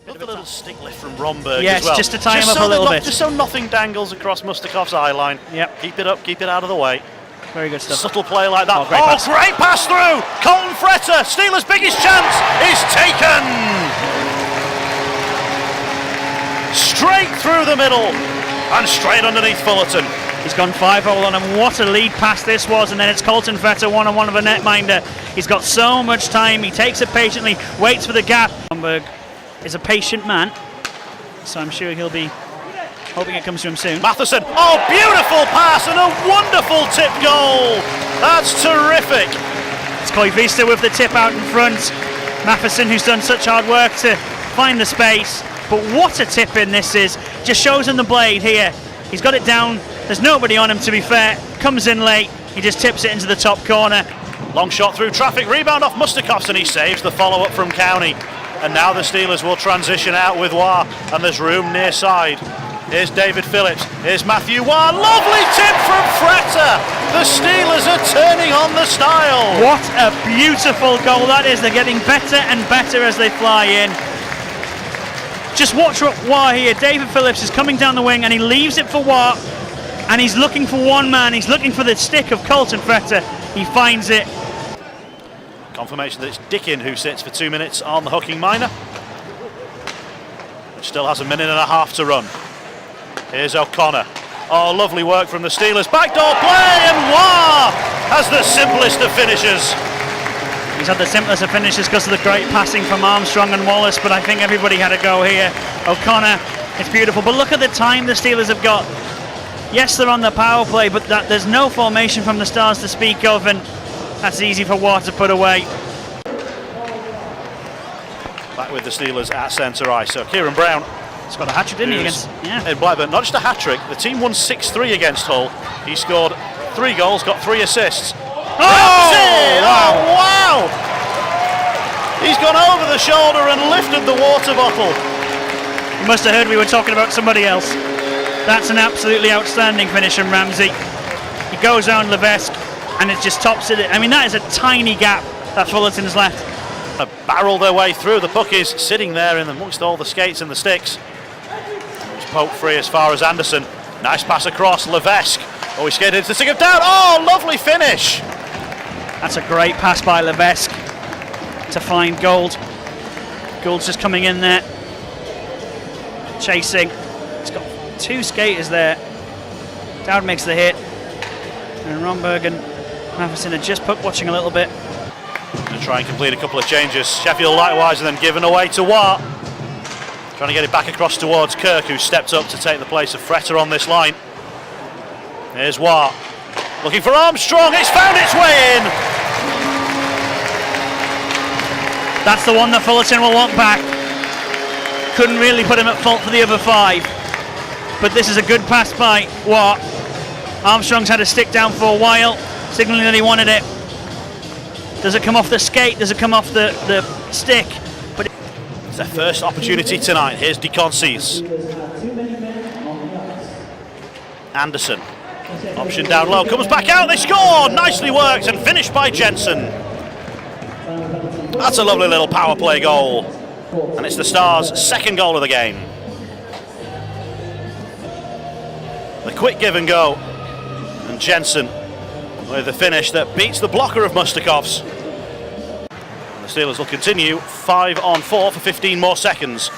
Look at the little stick lift from Romberg yes, as well. just to tie him up a little bit. Just so nothing dangles across Mustakov's eye line. Yep. Keep it up, keep it out of the way. Very good stuff. Subtle play like that. Great pass through! Colton Fretter, Steelers' biggest chance is taken! Straight through the middle and straight underneath Fullerton. He's gone 5-0 on him. What a lead pass this was, and then it's Colton Fretter one-on-one of a netminder. He's got so much time. He takes it patiently, waits for the gap. Romberg is a patient man, so I'm sure he'll be hoping it comes to him soon. Matheson, oh, beautiful pass and a wonderful tip goal. That's terrific. It's Koyvisto with the tip out in front. Matheson, who's done such hard work to find the space, but what a tip in this is. Just shows him the blade here. He's got it down. There's nobody on him, to be fair. Comes in late. He just tips it into the top corner. Long shot through traffic, rebound off Mustakovs, and he saves the follow-up from Cowney. And now the Steelers will transition out with Waugh, and there's room near side. Here's David Phillips, here's Mathieu Waugh, lovely tip from Fretter. The Steelers are turning on the style. What a beautiful goal that is. They're getting better and better as they fly in. Just watch Waugh here. David Phillips is coming down the wing and he leaves it for Waugh, and he's looking for one man. He's looking for the stick of Colton Fretter. He finds it. Confirmation that it's Dickin who sits for 2 minutes on the hooking minor, which still has a minute and a half to run. Here's O'Connor. Oh, lovely work from the Steelers. Backdoor play, and Waugh has the simplest of finishes. He's had the simplest of finishes because of the great passing from Armstrong and Wallace, but I think everybody had a go here. O'Connor, it's beautiful, but look at the time the Steelers have got. Yes, they're on the power play, but there's no formation from the Stars to speak of, and that's easy for Waugh to put away. Back with the Steelers at centre ice. So Kieran Brown. He's got a hat-trick, didn't he, against? Yeah. In Blackburn, not just a hat-trick. The team won 6-3 against Hull. He scored 3 goals, got 3 assists. Oh! Ramsay! Wow! Wow! He's gone over the shoulder and lifted the water bottle. You must have heard we were talking about somebody else. That's an absolutely outstanding finish from Ramsay. He goes around Levesque and it just tops it. I mean, that is a tiny gap that Fullerton's left. Barrel their way through. The puck is sitting there in amongst all the skates and the sticks. It's poked free as far as Anderson. Nice pass across. Levesque. Oh, he skated into the stick of down. Oh, lovely finish. That's a great pass by Levesque to find Gould. Gould's just coming in there, chasing. He's got 2 skaters there. Dowd makes the hit, and Romberg and Matheson are just puck watching a little bit. Going to try and complete a couple of changes. Sheffield likewise, and then given away to Waugh. Trying to get it back across towards Kirk, who stepped up to take the place of Fretter on this line. Here's Waugh. Looking for Armstrong. It's found its way in. That's the one that Fullerton will want back. Couldn't really put him at fault for the other 5. But this is a good pass by Waugh. Armstrong's had a stick down for a while, signalling that he wanted it. Does it come off the skate? Does it come off the stick? But it's their first opportunity tonight. Here's DeConcies. Anderson. Option down low. Comes back out. They score! Nicely worked and finished by Jensen. That's a lovely little power play goal. And it's the Stars' second goal of the game. The quick give and go. And Jensen with the finish that beats the blocker of Mustakovs. And the Steelers will continue 5-on-4 for 15 more seconds.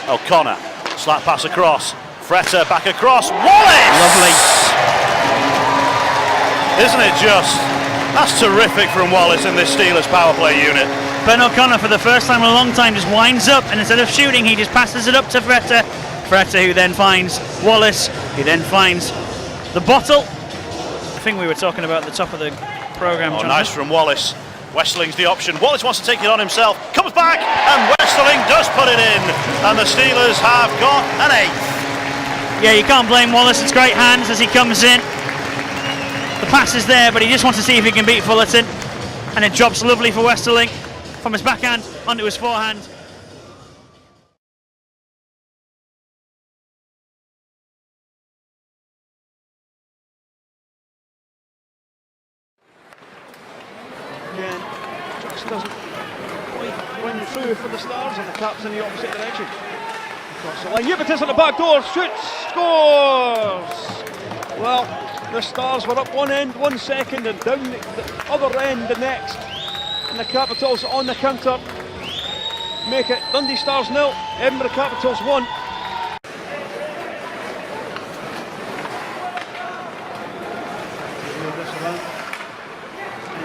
O'Connor, slap pass across. Fretter back across. Wallace! Lovely. Isn't it just? That's terrific from Wallace in this Steelers power play unit. Ben O'Connor, for the first time in a long time, just winds up, and instead of shooting, he just passes it up to Fretter. Fretter, who then finds Wallace, who then finds the bottle. I think we were talking about at the top of the programme. Oh, nice from Wallace. Westerling's the option. Wallace wants to take it on himself. Comes back, and Westerling does put it in. And the Steelers have got an 8th. Yeah, you can't blame Wallace. It's great hands as he comes in. The pass is there, but he just wants to see if he can beat Fullerton. And it drops lovely for Westerling from his backhand onto his forehand. going through for the Stars, and the cap's in the opposite direction. Across the line, Upitis at the back door, shoots, scores! Well, the Stars were up one end 1 second and down the other end the next. And the Capitals on the counter make it Dundee Stars 0, Edinburgh Capitals 1.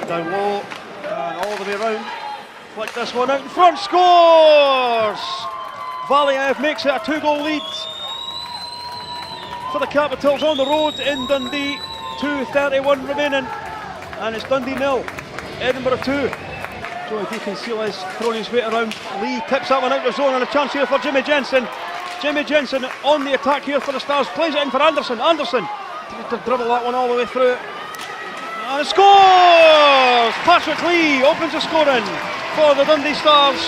Down low and all the way around. Flick this one out in front, scores! Valeyev makes it a 2-goal lead for the Capitals on the road in Dundee. 2:31 remaining, and it's Dundee 0, Edinburgh 2. Joey D can seal his throwing his weight around. Lee tips that one out of the zone, and a chance here for Jimmy Jensen. Jimmy Jensen on the attack here for the Stars, plays it in for Anderson. Anderson to dribble that one all the way through. And scores! Patrick Lee opens the scoring for the Dundee Stars.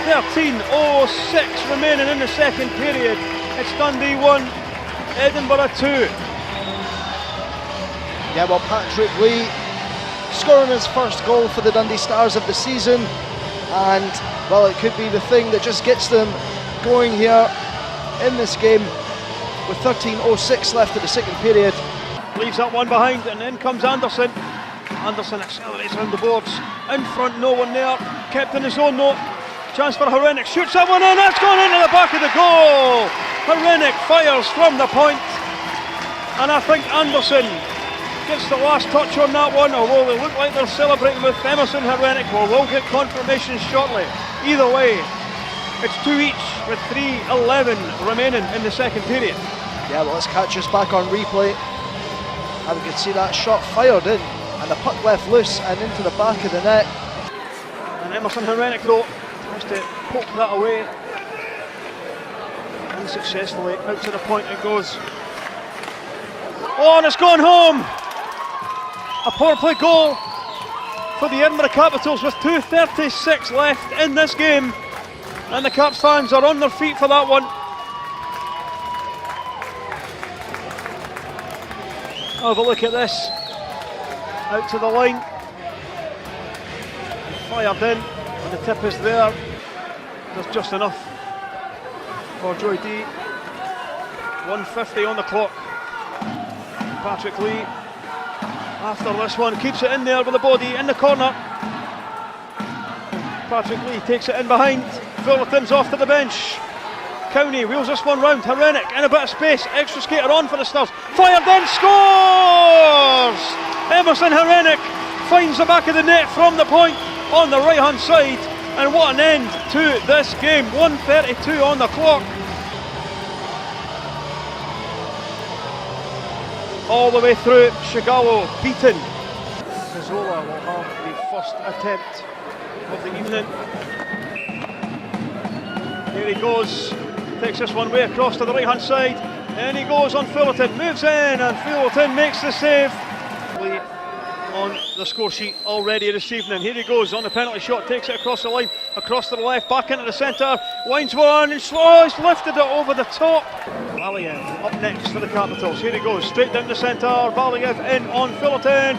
13:06 remaining in the second period. It's Dundee 1, Edinburgh 2. Yeah, well, Patrick Lee scoring his first goal for the Dundee Stars of the season, and well, it could be the thing that just gets them going here in this game with 13:06 left of the second period. Leaves that one behind, and in comes Anderson. Anderson accelerates around the boards. In front, no one there. Kept in his own note. Chance for Hyrnyk. Shoots that one in. That's gone into the back of the goal. Hyrnyk fires from the point. And I think Anderson gets the last touch on that one. Although they look like they're celebrating with Emerson Hyrnyk. Well, we'll get confirmation shortly. Either way, it's 2 each with 3:11 remaining in the second period. Yeah, well, let's catch us back on replay. And we can see that shot fired in, and the puck left loose and into the back of the net. And Emerson Hyrnyk though tries to poke that away. Unsuccessfully, out to the point it goes. Oh, and it's gone home! A power play goal for the Edinburgh Capitals with 2:36 left in this game. And the Caps fans are on their feet for that one. Have a look at this. Out to the line. Fired in, and the tip is there. There's just enough for Joey D. 1:50 on the clock. Patrick Lee, after this one, keeps it in there with the body in the corner. Patrick Lee takes it in behind. Fullerton's off to the bench. County wheels this one round. Hyrnyk in a bit of space. Extra skater on for the Stars. Fired in, scores! Emerson Hyrnyk finds the back of the net from the point on the right hand side. And what an end to this game. 1:32 on the clock. All the way through, Shigawa beaten. Zola will have the first attempt of the evening. Here he goes, takes this one way across to the right hand side, and he goes on Fullerton, moves in, and Fullerton makes the save. On the score sheet already this evening. Here he goes on the penalty shot, takes it across the line, across to the left, back into the centre, winds one, and he's lifted it over the top. Valeyev up next for the Capitals. Here he goes, straight down the centre, Valeyev in on Fullerton.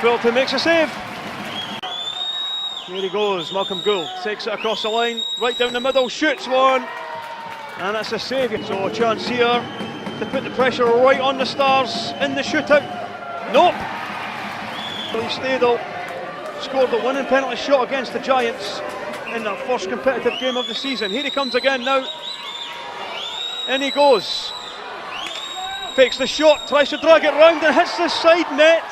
Fullerton makes a save. Here he goes, Malcolm Gould takes it across the line, right down the middle, shoots one, and that's a save. So a chance here to put the pressure right on the Stars in the shootout. Nope. Stadel scored the winning penalty shot against the Giants in their first competitive game of the season. Here he comes again now. In he goes. Fakes the shot, tries to drag it round and hits the side net.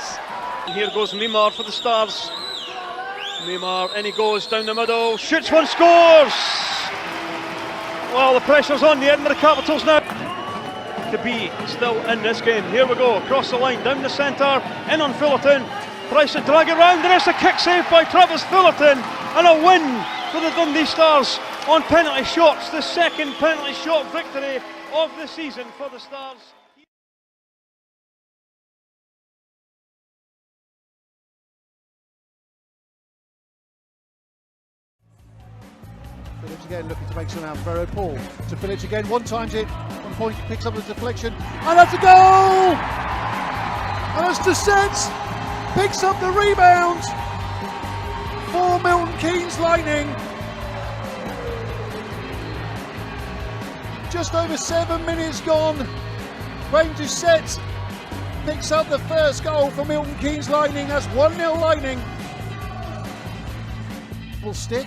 And here goes Mimar for the Stars. Mimar, in he goes down the middle, shoots one, scores! Well, the pressure's on the Edinburgh Capitals now to be still in this game. Here we go, across the line, down the centre, in on Fullerton. Tries to drag it round, and it's a kick save by Travis Fullerton, and a win for the Dundee Stars on penalty shots. The second penalty shot victory of the season for the Stars. Phillips again looking to make some out. Ferro Paul to Phillips again, one times it, 1 point, picks up the deflection, and that's a goal! And that's Doucet picks up the rebound for Milton Keynes Lightning. just over 7 minutes gone. Doucet picks up the first goal for Milton Keynes Lightning. That's 1-0 Lightning. Full stick.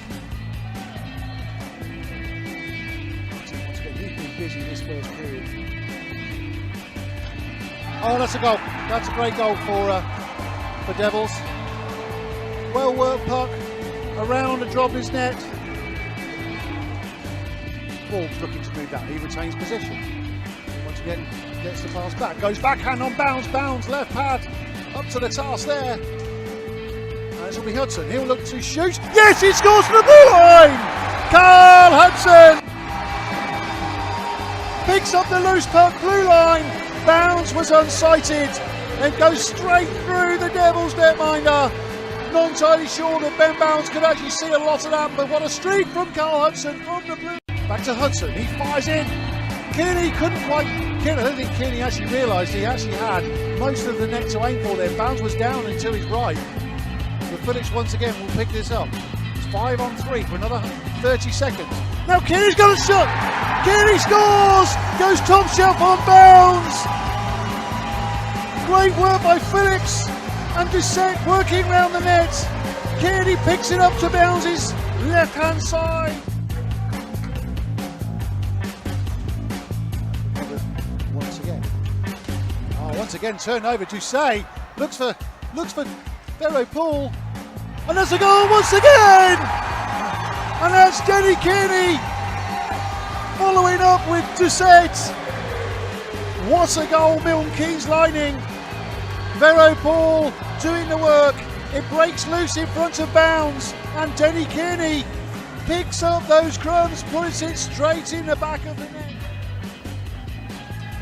He's been busy this first period. Oh, that's a goal. That's a great goal for Devils. Well worked puck around and dropped his net. Ball's looking to move down. He retains possession. Once again, gets the pass back. Goes backhand on Bounds. Bounds left pad. Up to the task there. And this will be Hudson. He'll look to shoot. Yes, he scores from the blue line! Carl Hudson picks up the loose puck, blue line. Bounds was unsighted and goes straight through the Devils netminder. Not entirely sure that Ben Bounds could actually see a lot of that, but what a streak from Carl Hudson from the blue. Back to Hudson, he fires in. Kearney couldn't quite. I don't think Kearney actually realised he actually had most of the net to aim for there. Bounds was down until his right. But Phillips once again will pick this up. It's 5-on-3 for another 30 seconds. Now Kearney's got a shot. Kearney scores! Goes top shelf on Bounds. Great work by Phillips and Doucet working round the net. Kearney picks it up to Bounds' left-hand side. Once again, turnover. Doucet looks for Paul, and there's a goal once again. And that's Denny Kearney following up with Doucet. What a goal, Milton Keynes Lightning. Paul doing the work. It breaks loose in front of Bounds, and Denny Kearney picks up those crumbs, puts it straight in the back of the net.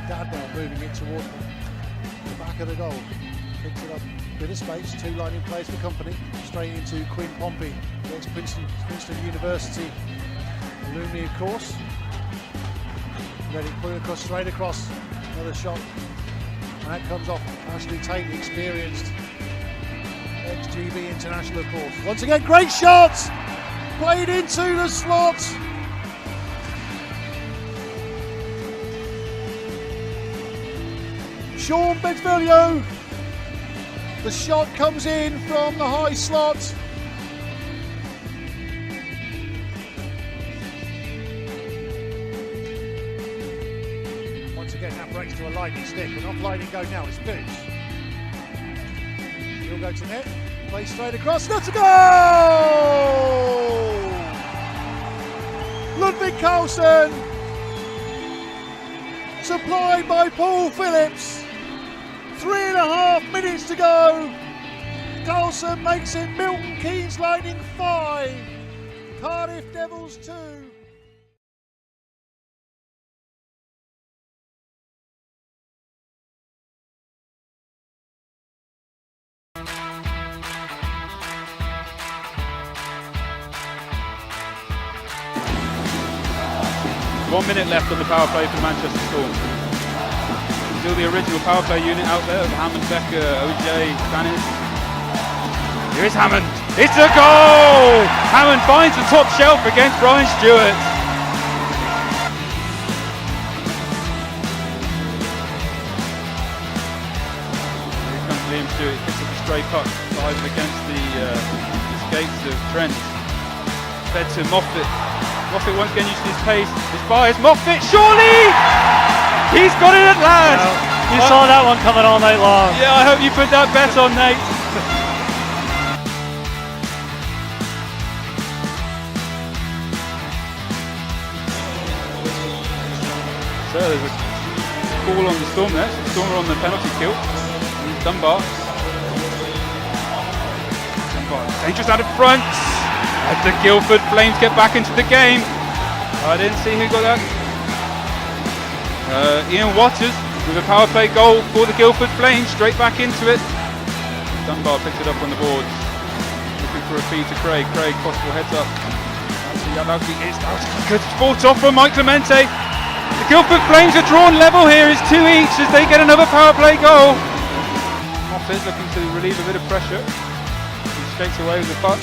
Dadwell moving it towards the back of the goal. Picks it up, bit of space, two Lightning players for company, straight into Quinn Pompey against Princeton University alumni, of course. Ready, put it across, straight across, another shot, and that comes off Ashley Tate, the experienced ex-GB international, of course. Once again, great shots, played into the slot. Sean Bedvelio, the shot comes in from the high slot. Once again, that breaks to a Lightning stick, and off Lightning go now, it's Phillips. He'll go to net, play straight across, that's a goal! Ludwig Karlsson, supplied by Paul Phillips. 3.5 minutes to go. Carlson makes it Milton Keynes Lightning 5, Cardiff Devils 2. One minute left on the power play for Manchester Storm. Still the original power play unit out there of Hammond, Becker, OJ, Stanis. Here is Hammond. It's a goal! Hammond finds the top shelf against Brian Stewart. Here comes Liam Stewart. Picks up a stray puck, dives against the skates of Trent. Fed to Moffat. Moffat once again uses his pace. His fires. Moffat, surely! He's got it at last! Well, you saw that one coming all night long. Yeah, I hope you put that bet on, Nate. So there's a call on the Storm there. So Storm are on the penalty kill. And Dunbar. Dangerous out of front. As the Guildford Flames get back into the game. I didn't see who got that. Ian Waters with a power play goal for the Guildford Flames, straight back into it. Dunbar picks it up on the boards, looking for a feed to Craig. Craig, possible heads up. It's good fought off from Mike Clemente. The Guildford Flames are drawn level here, it's 2 each as they get another power play goal. Moffat looking to relieve a bit of pressure. He skates away with the puck.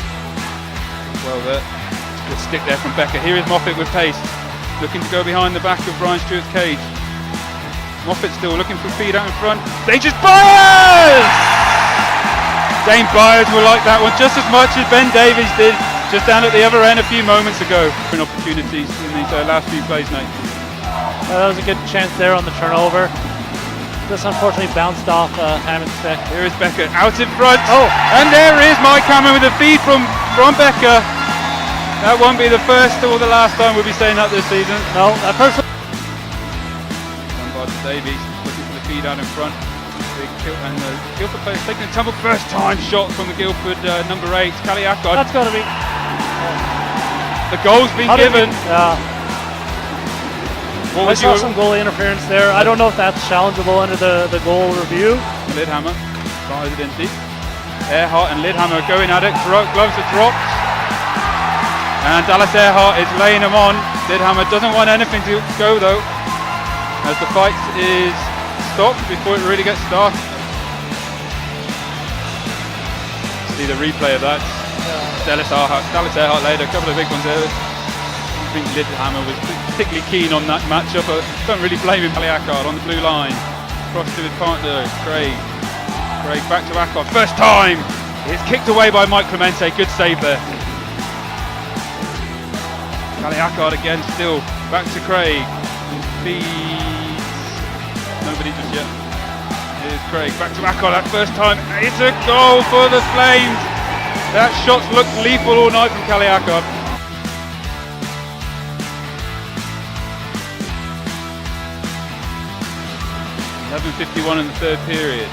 Well, good stick there from Becker. Here is Moffat with pace. looking to go behind the back of Brian Stewart's cage. Moffat still looking for feed out in front. Dangerous Byers! Dane Byers will like that one just as much as Ben Davies did just down at the other end a few moments ago. Opportunities in these last few plays, Nate. That was a good chance there on the turnover. Just unfortunately bounced off Hammond's stick. Here is Becker out in front. Oh, and there is Mike Hammond with a feed from Becker. That won't be the first or the last time we'll be saying that this season. no, that first one. Run by to Davies, looking for the feed out in front. And the Guildford player's taking a tumble first time shot from the Guildford number 8, Kaliakod. That's got to be. The goal's been given. What I saw some goalie interference there. I don't know if that's challengeable under the goal review. Lidhammer fires it in deep. Earhart and Lidhammer are going at it. Gloves are dropped. And Dallas Earhart is laying him on. Lidhammer doesn't want anything to go though, as the fight is stopped before it really gets started. See the replay of that. Dallas Earhart laid a couple of big ones there. I think Lidhammer was particularly keen on that matchup. I don't really blame him. Kaliakod on the blue line. Cross to his partner, Craig. Craig back to Akod. First time! It's kicked away by Mike Clemente. Good save there. Kaliakod again still. Back to Craig. Feeds. Nobody just yet. Here's Craig. Back to Akod. That first time. It's a goal for the Flames. That shot's looked lethal all night from Kaliakod. 11:51 in the third period.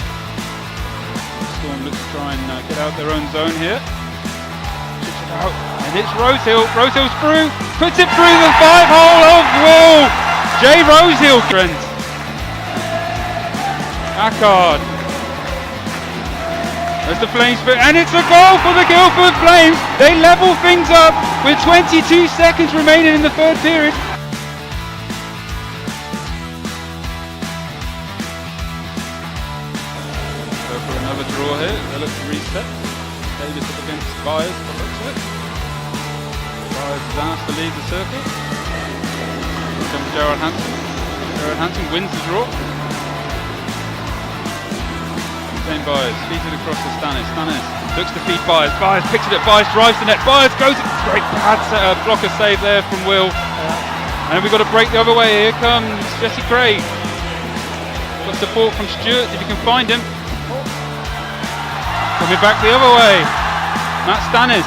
Storm looks to try and get out their own zone here. Chips it out, and it's Rosehill. Rosehill's through, puts it through the 5-hole of Will. Jay Rosehill. Akod. There's the Flames, and it's a goal for the Guildford Flames. They level things up with 22 seconds remaining in the third period. Draw here, they look to reset. Davis up against Byers, by the looks of it. Byers is asked to leave the circle. Here comes Gerard Hansen. Gerard Hansen wins the draw. Same Byers, feeds it across to Stannis. Stannis looks to feed Byers. Byers picks it at Byers, drives the net. Byers goes, great bad blocker save there from Will. And we've got to break the other way. Here comes Jesse Craig. Got support from Stewart if you can find him. Coming back the other way. Matt Stannis,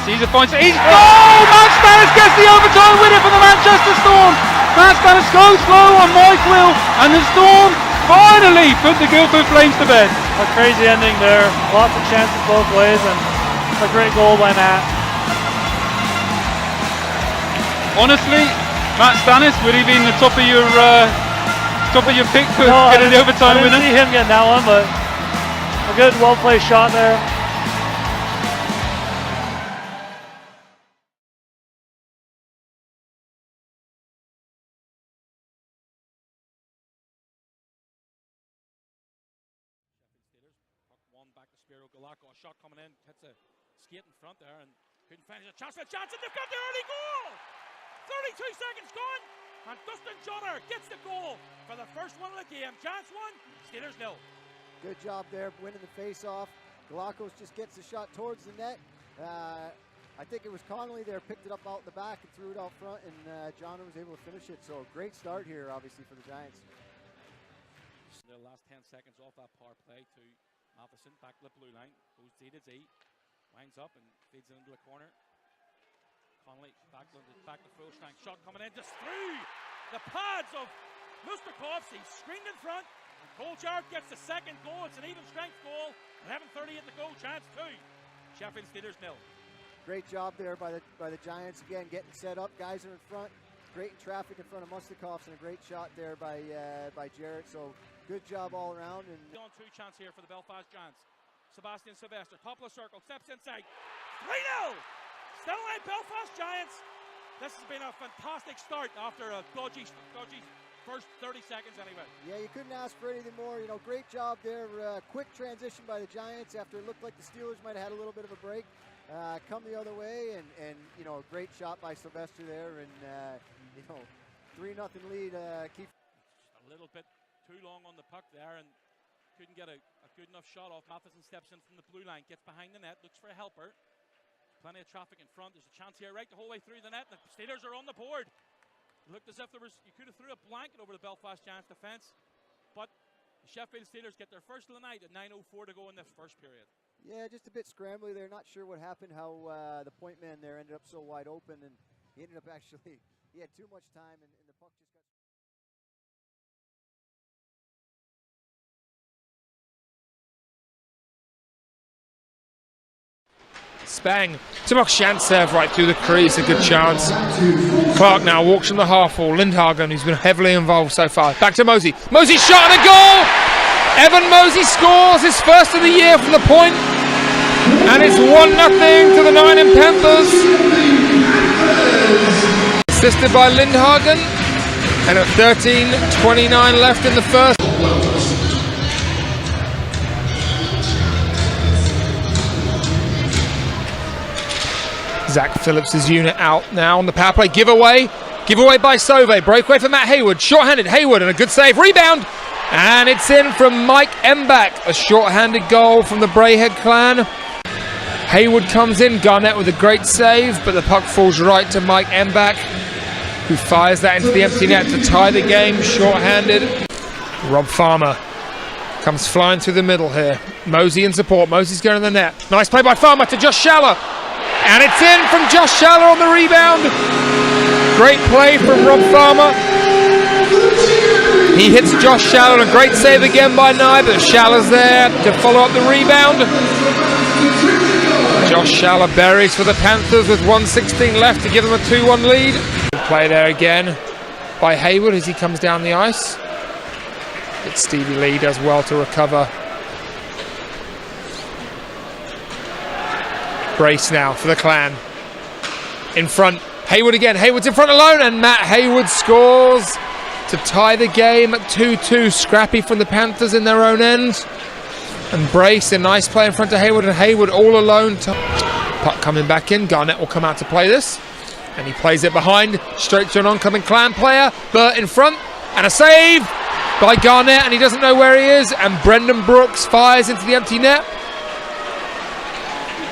he's a fine. He's goal! Matt Stannis gets the overtime winner for the Manchester Storm. Matt Stannis goes slow on Mike Will, and the Storm finally put the Guildford Flames to bed. A crazy ending there. Lots of chances both ways, and a great goal by Matt. Honestly, Matt Stannis, would he be in the top of your pick for getting the overtime winner? I didn't see him getting that one, but a good, well-placed shot there. One back to Spiro Galako, a shot coming in, hits a skate in front there, and couldn't finish a chance for Jensen. They've got the early goal! 32 seconds gone, and Dustin Johnner gets the goal for the first one of the game. Chance 1, Steelers 0. Good job there, winning the face-off. Galakos just gets the shot towards the net. I think it was Connolly there, picked it up out in the back and threw it out front, and Johnner was able to finish it. So great start here, obviously, for the Giants. The last 10 seconds off that power play to Matheson, back to the blue line, goes D to D, winds up and feeds it into the corner. Connolly back to full strength, shot coming in, just through the pads of Mustakovs. He's screened in front. Kolchard gets the second goal. It's an even strength goal. 11:30 at the goal. Chance 2. Sheffield Steelers 0. Great job there by the Giants again, getting set up. Guys are in front. Great in traffic in front of Mustakovs, and a great shot there by Jarrett. So good job all around. And on 2 chance here for the Belfast Giants. Sebastian Sylvester, top of the circle, steps inside. 3-0. Still alive, Belfast Giants. This has been a fantastic start after a dodgy first 30 seconds anyway. Yeah, you couldn't ask for anything more. You know, great job there. Quick transition by the Giants after it looked like the Steelers might have had a little bit of a break. Come the other way, and you know, a great shot by Sylvester there, and 3-0 lead. Keep a little bit too long on the puck there and couldn't get a good enough shot off. Matheson steps in from the blue line, gets behind the net, looks for a helper. Plenty of traffic in front. There's a chance here right the whole way through the net. The Steelers are on the board. It looked as if you could have threw a blanket over the Belfast Giants defence, but the Sheffield Steelers get their first of the night at 9:04 to go in the first period. Yeah, just a bit scrambly there. Not sure what happened, how the point man there ended up so wide open, and he ended up actually, he had too much time, and the puck just got... Spang to Marchand, serve right through the crease, a good chance. Clark now walks from the half wall. Lindhagen, who's been heavily involved so far. Back to Mosey. Mosey shot and a goal! Evan Mosey scores his first of the year from the point. And it's 1-0 to the Nine Panthers. Assisted by Lindhagen. And at 13:29 left in the first. Zach Phillips' unit out now on the power play. Giveaway by Sauve. Breakaway for Matt Hayward. Short-handed Hayward and a good save. Rebound. And it's in from Mike Embach. A short-handed goal from the Brayhead clan. Hayward comes in. Garnett with a great save, but the puck falls right to Mike Embach, who fires that into the empty net to tie the game. Short-handed. Rob Farmer comes flying through the middle here. Mosey in support. Mosey's going to the net. Nice play by Farmer to Josh Schaller. And it's in from Josh Schaller on the rebound. Great play from Rob Farmer. He hits Josh Schaller, and a great save again by Nye, but Schaller's there to follow up the rebound. Josh Schaller buries for the Panthers with 1:16 left to give them a 2-1 lead. Good play there again by Hayward as he comes down the ice. But Stevie Lee does well to recover. Brace now for the clan. In front, Hayward again. Hayward's in front alone, and Matt Hayward scores to tie the game at 2-2. Scrappy from the Panthers in their own end. And Brace, a nice play in front of Hayward, and Hayward all alone. Puck coming back in. Garnett will come out to play this. And he plays it behind, straight to an oncoming clan player. Burt in front, and a save by Garnett, and he doesn't know where he is. And Brendan Brooks fires into the empty net.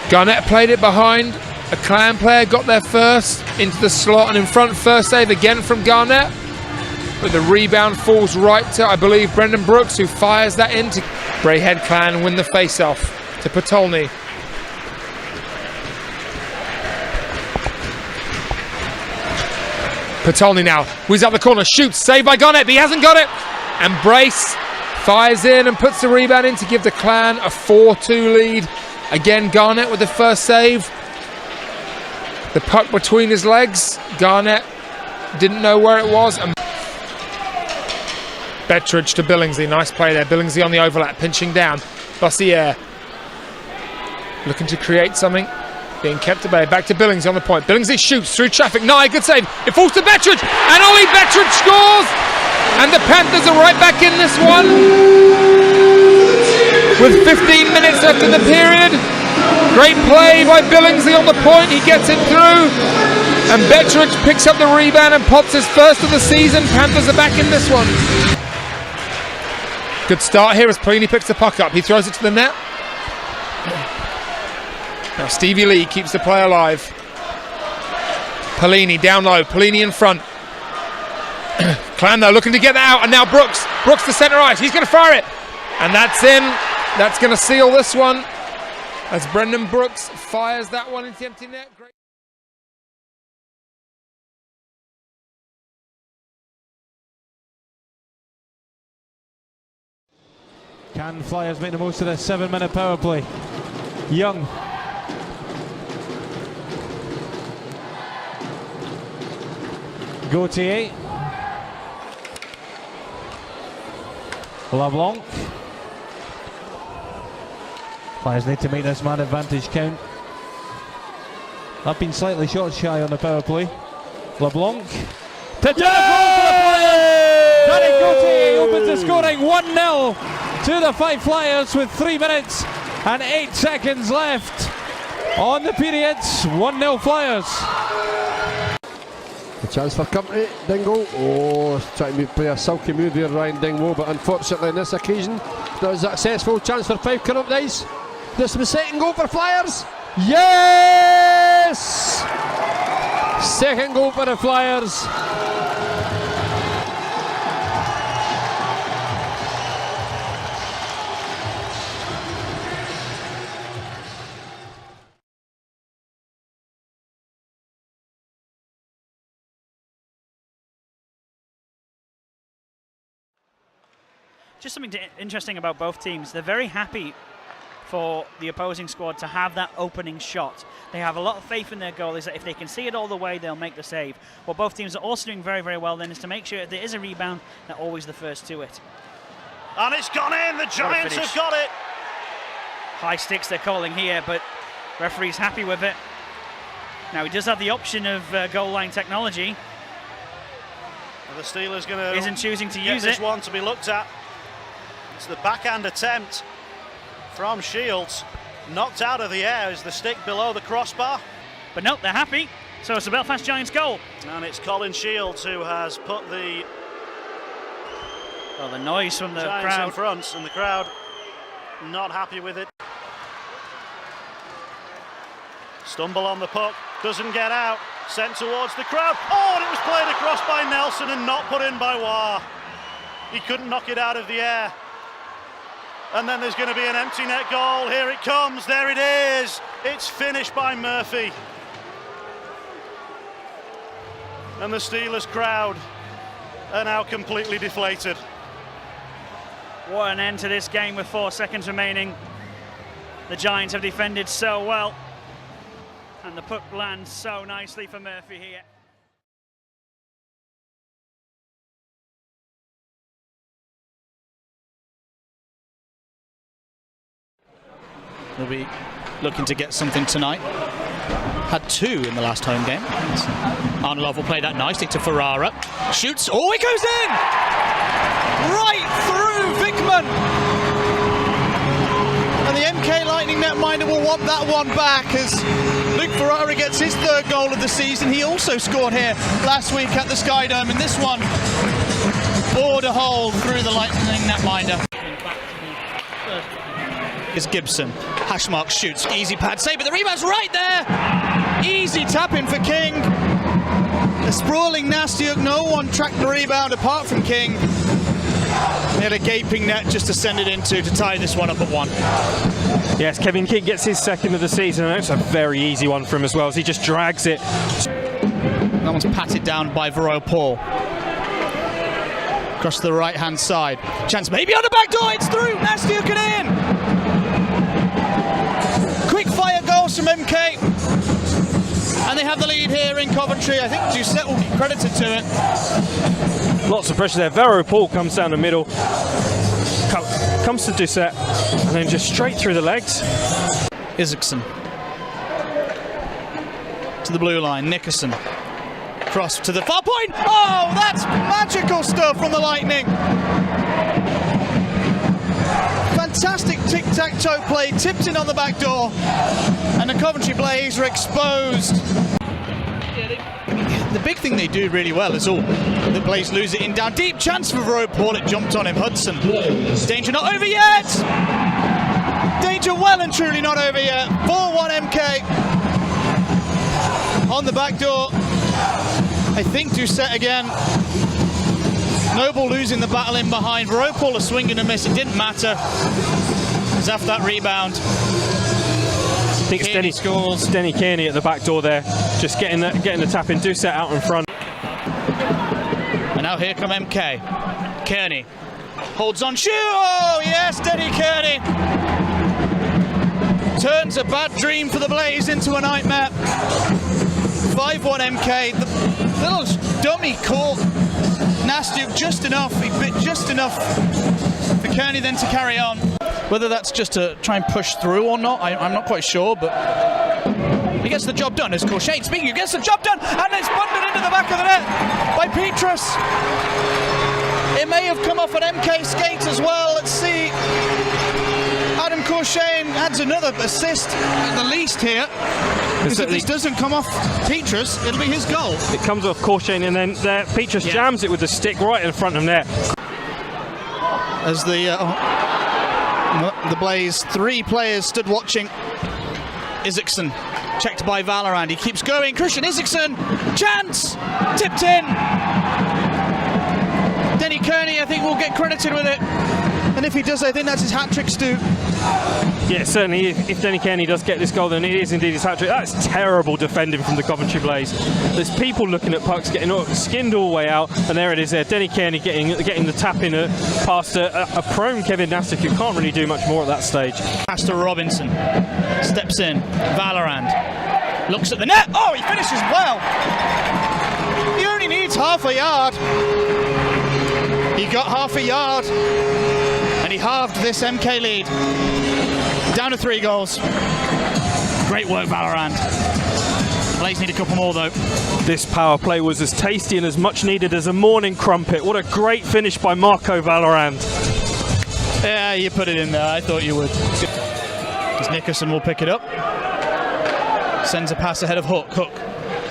Garnett played it behind. A clan player got there first into the slot and in front. First save again from Garnett. But the rebound falls right to, I believe, Brendan Brooks, who fires that in to Brayhead clan win the face-off to Patolny. Patolny now, who's up the corner, shoots, saved by Garnett, but he hasn't got it. And Brace fires in and puts the rebound in to give the clan a 4-2 lead. Again, Garnett with the first save. The puck between his legs. Garnett didn't know where it was. And Bettridge to Billingsley. Nice play there. Billingsley on the overlap, pinching down. Bossier looking to create something. Being kept at bay. Back to Billingsley on the point. Billingsley shoots through traffic. Nye, good save. It falls to Bettridge. And Ollie Bettridge scores. And the Panthers are right back in this one. With 15 minutes left in the period. Great play by Billingsley on the point. He gets it through. And Bettridge picks up the rebound and pops his first of the season. Panthers are back in this one. Good start here as Pelini picks the puck up. He throws it to the net. Now Stevie Lee keeps the play alive. Pelini down low. Pelini in front. Clan though looking to get that out. And now Brooks. Brooks to centre ice. He's going to fire it. And that's in. That's going to seal this one as Brendan Brooks fires that one into the empty net. Great. Can Flyers make the most of this 7-minute power play? Young. Gauthier. LeBlanc. Flyers need to make this man advantage count. I've been slightly shot shy on the power play. LeBlanc. To Danny Gauthier opens the scoring 1-0 to the 5 Flyers with 3 minutes and 8 seconds left on the periods. 1-0 Flyers. A chance for company, Dingle. Oh, trying to play a silky move here, Ryan Dingwall, but unfortunately on this occasion, not successful. Chance for Fife coming up nice. This is the second goal for Flyers. Yes! Second goal for the Flyers. Just something interesting about both teams. They're very happy for the opposing squad to have that opening shot. They have a lot of faith in their goalies that if they can see it all the way, they'll make the save. What both teams are also doing very, very well then is to make sure if there is a rebound, they're always the first to it. And it's gone in, the Giants have got it. High sticks they're calling here, but referee's happy with it. Now he does have the option of goal line technology. And the Steelers going to isn't choosing to use this it. one to be looked at. It's the backhand attempt from Shields, knocked out of the air. Is the stick below the crossbar? But nope, they're happy. So it's a Belfast Giants goal. And it's Colin Shields who has put the noise from the Giants crowd in front, and the crowd not happy with it. Stumble on the puck, doesn't get out, sent towards the crowd. Oh, and it was played across by Nelson and not put in by Waugh. He couldn't knock it out of the air. And then there's going to be an empty net goal. Here it comes, there it is. It's finished by Murphy. And the Steelers crowd are now completely deflated. What an end to this game with 4 seconds remaining. The Giants have defended so well. And the puck lands so nicely for Murphy here. We'll be looking to get something tonight. Had 2 in the last home game. Arnold will play that nicely to Ferrara. Shoots. Oh, it goes in! Right through Vickman! And the MK Lightning netminder will want that one back as Luke Ferrara gets his 3rd goal of the season. He also scored here last week at the Sky Dome, and this one bored a hole through the Lightning netminder. Is Gibson. Hashmark shoots. Easy pad save, but the rebound's right there. Easy tap in for King. A sprawling Nastyuk. No one tracked the rebound apart from King. They had a gaping net just to send it into to tie this one up at 1. Yes, Kevin King gets his 2nd of the season, and it's a very easy one for him as well as he just drags it. That one's patted down by Vero Paul. Across to the right hand side. Chance maybe on the back door. It's through. Nastyuk and in. Quick fire goals from MK, and they have the lead here in Coventry. I think Doucet will be credited to it. Lots of pressure there. Vero Paul comes down the middle, comes to Doucet, and then just straight through the legs. Isaacson to the blue line. Nickerson cross to the far point. Oh, that's magical stuff from the Lightning. Fantastic tic-tac-toe play, tipped in on the back door, and the Coventry Blaze are exposed. The big thing they do really well is the Blaze lose it in down deep. Chance for Vero Paul, it jumped on him. Hudson. Danger not over yet! Danger well and truly not over yet. 4-1 MK. On the back door. I think Doucet again. Noble losing the battle in behind. Vero Paul a swing and a miss. It didn't matter. It's after that rebound. I think it's Denny Kearney at the back door there, just getting the tap in. Doucet out in front. And now here come MK. Kearney holds on. Shoot! Oh yes, Denny Kearney turns a bad dream for the Blaze into a nightmare. 5-1 MK. The little dummy caught Nastyuk just enough. He bit just enough for Kearney then to carry on. Whether that's just to try and push through or not, I'm not quite sure, but he gets the job done. As Corshane speaking, he gets the job done, and it's bundled into the back of the net by Petrus. It may have come off an MK skate as well. Let's see. Adam Corshane adds another assist at the least here. Because if this doesn't come off Petrus, it'll be his goal. It comes off Korshane, and then Petrus jams it with the stick right in front of net. As the Blaze, 3 players stood watching. Isaacson checked by Valorant. He keeps going. Christian Isaacson, chance, tipped in. Denny Kearney, I think, will get credited with it. And if he does, I think that's his hat-trick, Stu. Yeah, certainly. If Denny Kearney does get this goal, then it is indeed his hat-trick. That's terrible defending from the Coventry Blaze. There's people looking at pucks, getting skinned all the way out, and there it is there. Denny Kearney getting the tap in past a prone Kevin Nastic, who can't really do much more at that stage. Pastor Robinson steps in. Valorant looks at the net. Oh, he finishes well. He only needs half a yard. He got half a yard, and he halved this MK lead. Down to 3 goals. Great work, Valorant. Blaze need a couple more, though. This power play was as tasty and as much needed as a morning crumpet. What a great finish by Marco Valorant. Yeah, you put it in there. I thought you would. As Nickerson will pick it up. Sends a pass ahead of Hook. Hook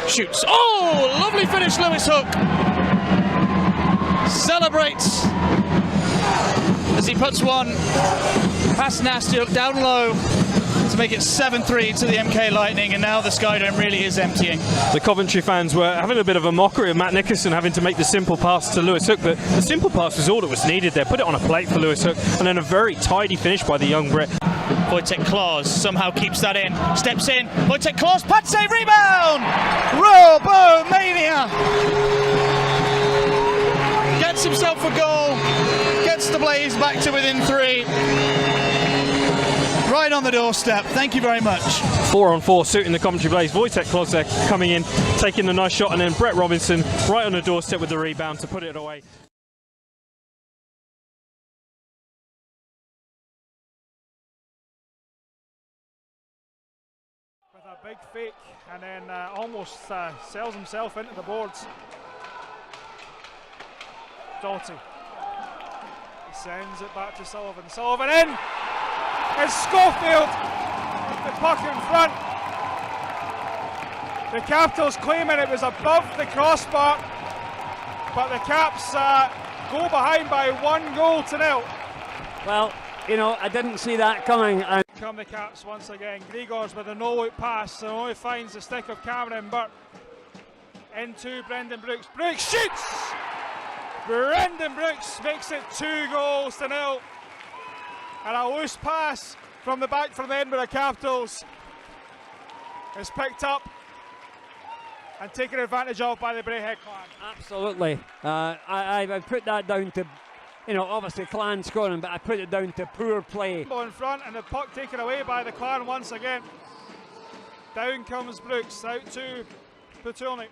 shoots. Oh, lovely finish, Lewis Hook. Celebrates as he puts one past Nastiuk down low to make it 7-3 to the MK Lightning, and now the Skydome really is emptying. The Coventry fans were having a bit of a mockery of Matt Nickerson having to make the simple pass to Lewis Hook, but the simple pass was all that was needed there. Put it on a plate for Lewis Hook, and then a very tidy finish by the young Brit. Wojtek Klaus somehow keeps that in, steps in, Wojtek Klaus, pad save, rebound! Robo-mania! Gets himself a goal, gets the Blaze back to within 3. Right on the doorstep, thank you very much. 4-on-4 suiting the Coventry Blaze. Wojtek Klaus there coming in, taking the nice shot, and then Brett Robinson right on the doorstep with the rebound to put it away. With a big fake, and then almost sells himself into the boards. Doughty. He sends it back to Sullivan. Sullivan in! It's Schofield! The puck in front. The Capitals claiming it was above the crossbar, but the Caps go behind by 1-0. Well, you know, I didn't see that coming. Come the Caps once again. Grigors with a no-look pass, and only finds the stick of Cameron Burke. Into Brendan Brooks. Brooks shoots! Brendan Brooks makes it 2-0. And a loose pass from the back from the Edinburgh Capitals is picked up and taken advantage of by the Brayhead clan. Absolutely. I put that down to, you know, obviously clan scoring, but I put it down to poor play. In front, and the puck taken away by the clan once again. Down comes Brooks, out to Petulny.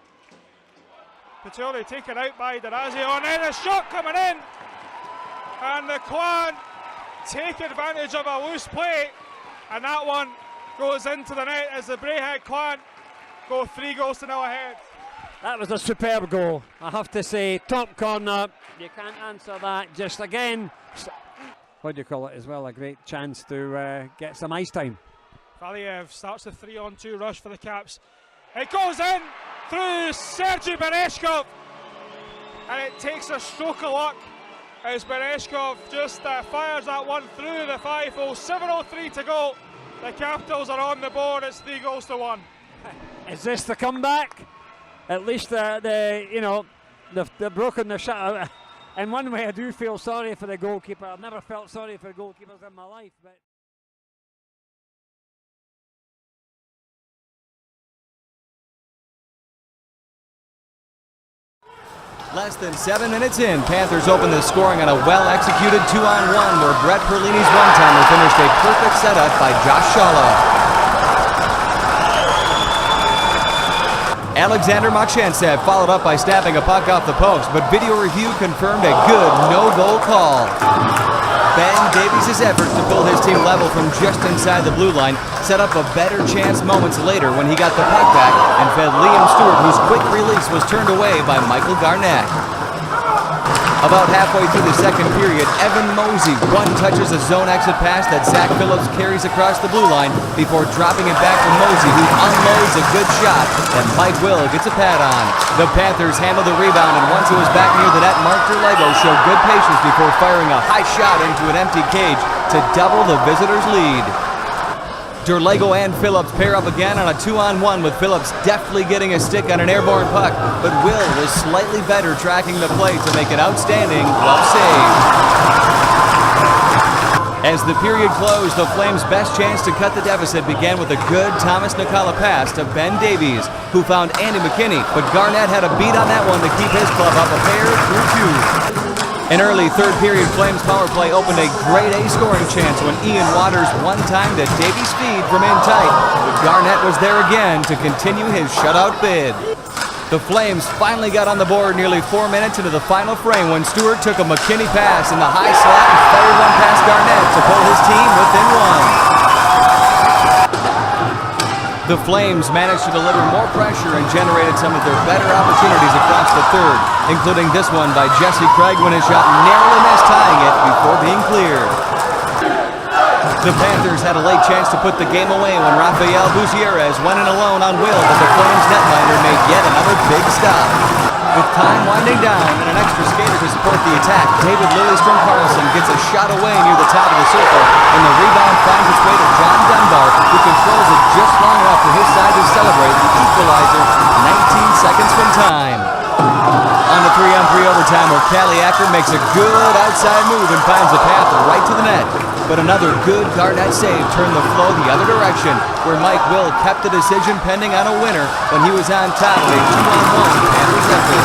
Petulny taken out by D'Orazio, and then a shot coming in, and the clan take advantage of a loose play, and that one goes into the net as the Brayhead clan go 3-0 ahead. That was a superb goal, I have to say. Top corner, you can't answer that. Just again, what do you call it as well, a great chance to get some ice time. Valeyev starts the 3-on-2 rush for the Caps. It goes in through Sergei Banashkov, and it takes a stroke of luck as Banashkov just fires that one through the 5-hole. 7:03 to go. The Capitals are on the board. It's 3-1. Is this the comeback? At least they've broken the shot. In one way, I do feel sorry for the goalkeeper. I've never felt sorry for goalkeepers in my life, but. Less than 7 minutes in, Panthers open the scoring on a well-executed 2-on-1 where Brett Perlini's one-timer finished a perfect setup by Josh Shawla. Alexander Makshantsev followed up by snapping a puck off the post, but video review confirmed a good no-goal call. Ben Davies' efforts to pull his team level from just inside the blue line set up a better chance moments later when he got the puck back and fed Liam Stewart, whose quick release was turned away by Michael Garnett. About halfway through the second period, Evan Mosey one-touches a zone exit pass that Zach Phillips carries across the blue line before dropping it back to Mosey, who unloads a good shot that Mike Will gets a pad on. The Panthers handle the rebound, and once it was back near the net, Mark Derlego showed good patience before firing a high shot into an empty cage to double the visitors' lead. Derlego and Phillips pair up again on a 2-on-1, with Phillips deftly getting a stick on an airborne puck, but Will was slightly better tracking the play to make an outstanding glove save. As the period closed, the Flames' best chance to cut the deficit began with a good Thomas Nikala pass to Ben Davies, who found Andy McKinney, but Garnett had a beat on that one to keep his club up a pair through two. An early third period Flames power play opened a grade A scoring chance when Ian Waters one-timed a Davies feed from in tight, but Garnett was there again to continue his shutout bid. The Flames finally got on the board nearly 4 minutes into the final frame when Stewart took a McKinney pass in the high slot and fired one past Garnett to pull his team within one. The Flames managed to deliver more pressure and generated some of their better opportunities across the third, including this one by Jesse Craig when his shot narrowly missed tying it before being cleared. The Panthers had a late chance to put the game away when Rafael Gutierrez went in alone on Will, but the Flames netminder made yet another big stop. With time winding down and an extra skater to support the attack, David Lillystrom-Carlson gets a shot away near the top of the circle, and the rebound finds its way to John Dunbar, who controls it just long enough for his side to celebrate the equalizer 19 seconds from time. On to 3-on-3 overtime, where Callie Acker makes a good outside move and finds a path right to the net. But another good Garnett save turned the flow the other direction, where Mike Will kept the decision pending on a winner when he was on top of a 2-on-1 Panthers effort.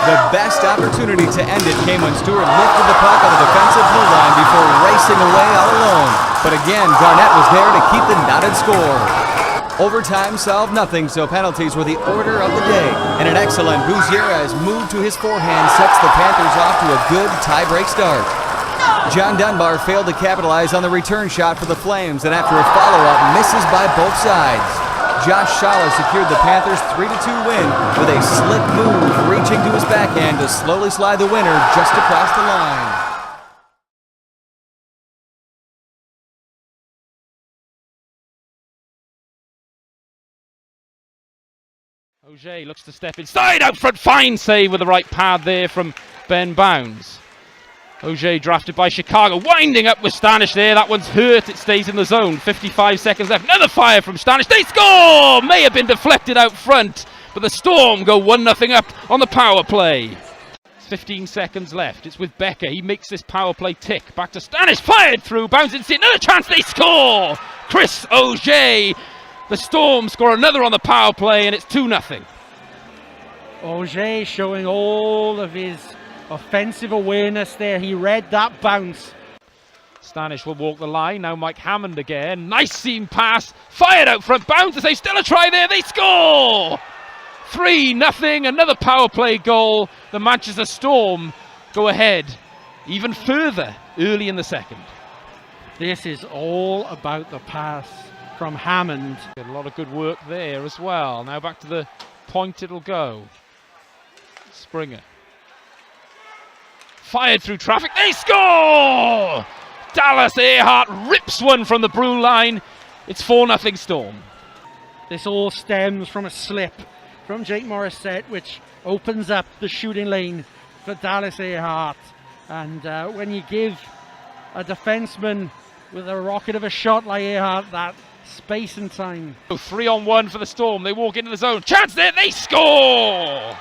The best opportunity to end it came when Stewart lifted the puck on the defensive blue line before racing away all alone. But again, Garnett was there to keep the knotted score. Overtime solved nothing, so penalties were the order of the day, and an excellent Gutierrez move to his forehand sets the Panthers off to a good tie-break start. John Dunbar failed to capitalize on the return shot for the Flames, and after a follow-up, misses by both sides. Josh Schaller secured the Panthers' 3-2 win with a slick move reaching to his backhand to slowly slide the winner just across the line. Auger looks to step inside, out front, fine save with the right pad there from Ben Bounds. Auger drafted by Chicago, winding up with Stanish there, that one's hurt, it stays in the zone, 55 seconds left, another fire from Stanish, they score! May have been deflected out front, but the Storm go 1-0 up on the power play. 15 seconds left, it's with Becker, he makes this power play tick, back to Stanish, fired through, Bounds in, another chance, they score! Chris Auger! The Storm score another on the power play, and it's 2-0. Auger showing all of his offensive awareness there. He read that bounce. Stanish will walk the line. Now Mike Hammond again. Nice seam pass. Fired out front. Bounds to say still a try there. They score! 3-0. Another power play goal. The Manchester Storm go ahead even further early in the second. This is all about the pass from Hammond. A lot of good work there as well. Now back to the point it'll go. Springer. Fired through traffic. They score! Dallas Earhart rips one from the blue line. It's 4-0 Storm. This all stems from a slip from Jake Morissette, which opens up the shooting lane for Dallas Earhart. And when you give a defenseman with a rocket of a shot like Earhart that space and time. 3-on-1 for the Storm. They walk into the zone. Chance there. They score!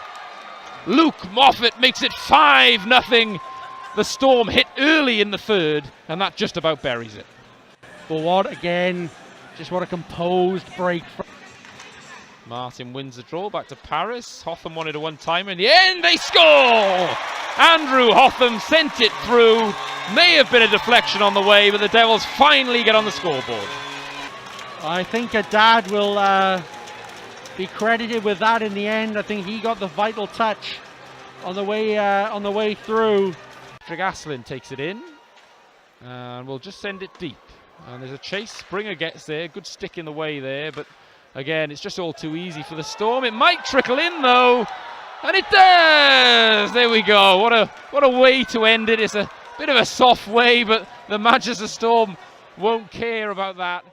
Luke Moffat makes it 5-0. The Storm hit early in the third, and that just about buries it. But what a composed break. Martin wins the draw, back to Paris. Hotham wanted a one-timer. In the end, they score! Andrew Hotham sent it through. May have been a deflection on the way, but the Devils finally get on the scoreboard. I think Haddad will be credited with that in the end. I think he got the vital touch on the way through. Asselin takes it in, and we'll just send it deep. And there's a chase. Springer gets there. Good stick in the way there, but again, it's just all too easy for the Storm. It might trickle in though. And it does! There we go. What a way to end it. It's a bit of a soft way, but the Manchester Storm won't care about that.